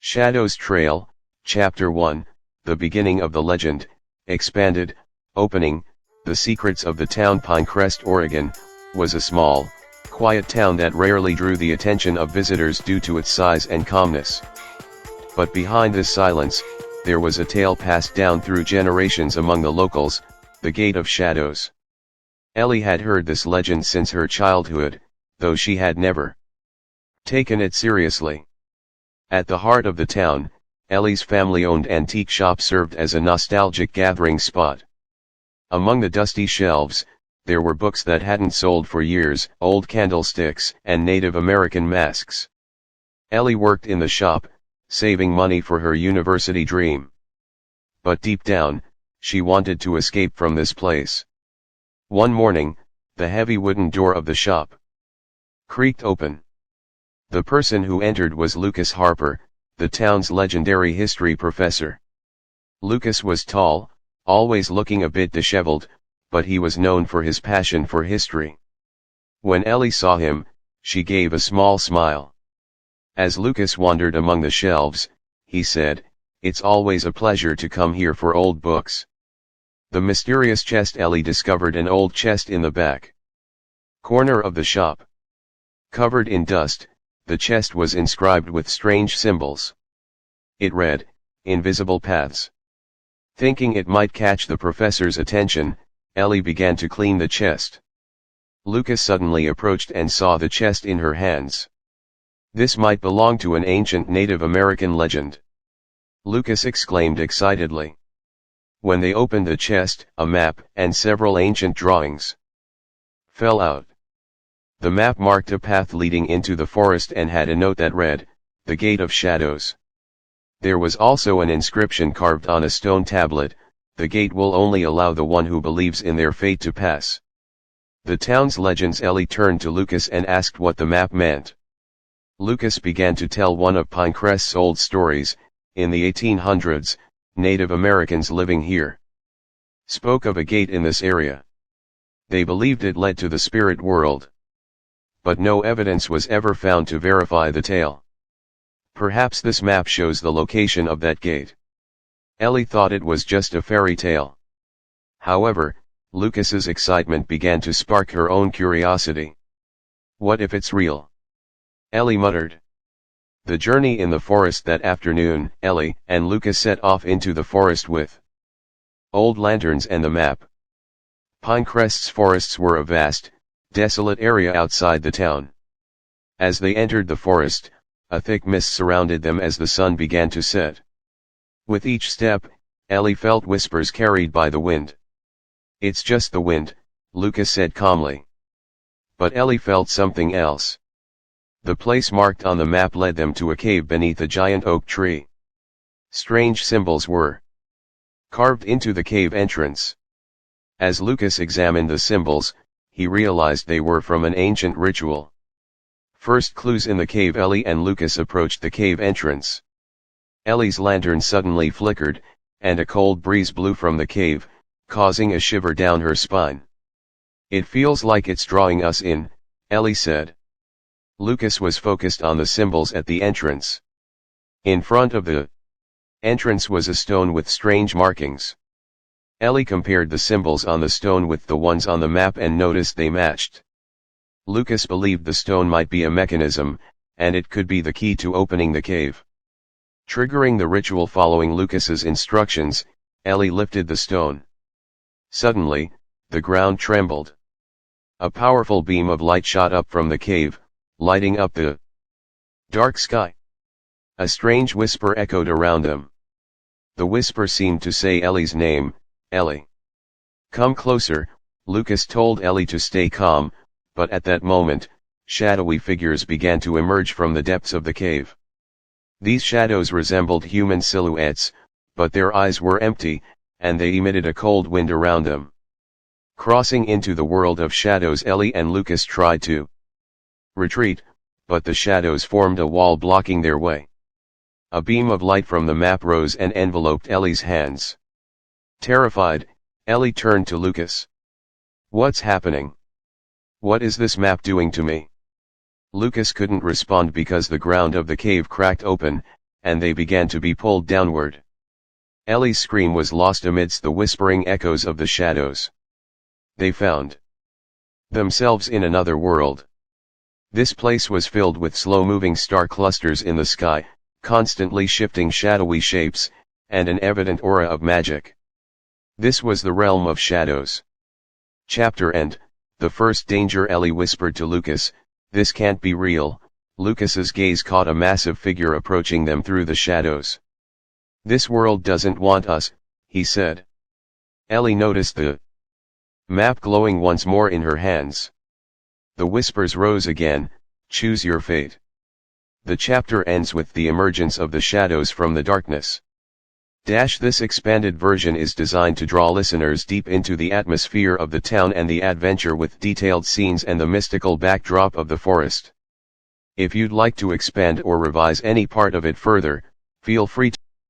Shadow's Trail, Chapter 1, The Beginning of the Legend, Expanded, Opening. The secrets of the town. Pinecrest, Oregon, was a small, quiet town that rarely drew the attention of visitors due to its size and calmness. But behind this silence, there was a tale passed down through generations among the locals, the Gate of Shadows. Ellie had heard this legend since her childhood, though she had never taken it seriously. At the heart of the town, Ellie's family-owned antique shop served as a nostalgic gathering spot. Among the dusty shelves, there were books that hadn't sold for years, old candlesticks, and Native American masks. Ellie worked in the shop, saving money for her university dream. But deep down, she wanted to escape from this place. One morning, the heavy wooden door of the shop creaked open. The person who entered was Lucas Harper, the town's legendary history professor. Lucas was tall, always looking a bit disheveled, but he was known for his passion for history. When Ellie saw him, she gave a small smile. As Lucas wandered among the shelves, he said, "It's always a pleasure to come here for old books." The mysterious chest. Ellie discovered an old chest in the back corner of the shop. Covered in dust, the chest was inscribed with strange symbols. It read, "Invisible Paths." Thinking it might catch the professor's attention, Ellie began to clean the chest. Lucas suddenly approached and saw the chest in her hands. This might belong to an ancient Native American legend. Lucas exclaimed excitedly. When they opened the chest, a map and several ancient drawings fell out. The map marked a path leading into the forest and had a note that read, "The Gate of Shadows." There was also an inscription carved on a stone tablet, "The gate will only allow the one who believes in their fate to pass." The town's legends. Ellie turned to Lucas and asked what the map meant. Lucas began to tell one of Pinecrest's old stories. In the 1800s, Native Americans living here spoke of a gate in this area. They believed it led to the spirit world. But no evidence was ever found to verify the tale. Perhaps this map shows the location of that gate. Ellie thought it was just a fairy tale. However, Lucas's excitement began to spark her own curiosity. What if it's real? Ellie muttered. The journey in the forest. That afternoon, Ellie and Lucas set off into the forest with old lanterns and the map. Pinecrest's forests were a vast, desolate area outside the town. As they entered the forest, a thick mist surrounded them as the sun began to set. With each step, Ellie felt whispers carried by the wind. "It's just the wind," Lucas said calmly. But Ellie felt something else. The place marked on the map led them to a cave beneath a giant oak tree. Strange symbols were carved into the cave entrance. As Lucas examined the symbols, he realized they were from an ancient ritual. First clues in the cave. Ellie and Lucas approached the cave entrance. Ellie's lantern suddenly flickered, and a cold breeze blew from the cave, causing a shiver down her spine. "It feels like it's drawing us in," Ellie said. Lucas was focused on the symbols at the entrance. In front of the entrance was a stone with strange markings. Ellie compared the symbols on the stone with the ones on the map and noticed they matched. Lucas believed the stone might be a mechanism, and it could be the key to opening the cave. Triggering the ritual. Following Lucas's instructions, Ellie lifted the stone. Suddenly, the ground trembled. A powerful beam of light shot up from the cave, lighting up the dark sky. A strange whisper echoed around them. The whisper seemed to say Ellie's name, "Ellie." "Come closer," Lucas told Ellie to stay calm, but at that moment, shadowy figures began to emerge from the depths of the cave. These shadows resembled human silhouettes, but their eyes were empty, and they emitted a cold wind around them. Crossing into the world of shadows, Ellie and Lucas tried to retreat, but the shadows formed a wall blocking their way. A beam of light from the map rose and enveloped Ellie's hands. Terrified, Ellie turned to Lucas. "What's happening? What is this map doing to me?" Lucas couldn't respond because the ground of the cave cracked open, and they began to be pulled downward. Ellie's scream was lost amidst the whispering echoes of the shadows. They found themselves in another world. This place was filled with slow-moving star clusters in the sky, constantly shifting shadowy shapes, and an evident aura of magic. This was the realm of shadows. Chapter End. The first danger. Ellie whispered to Lucas, "This can't be real." Lucas's gaze caught a massive figure approaching them through the shadows. "This world doesn't want us," he said. Ellie noticed the map glowing once more in her hands. The whispers rose again, "Choose your fate." The chapter ends with the emergence of the shadows from the darkness. This expanded version is designed to draw listeners deep into the atmosphere of the town and the adventure with detailed scenes and the mystical backdrop of the forest. If you'd like to expand or revise any part of it further, feel free to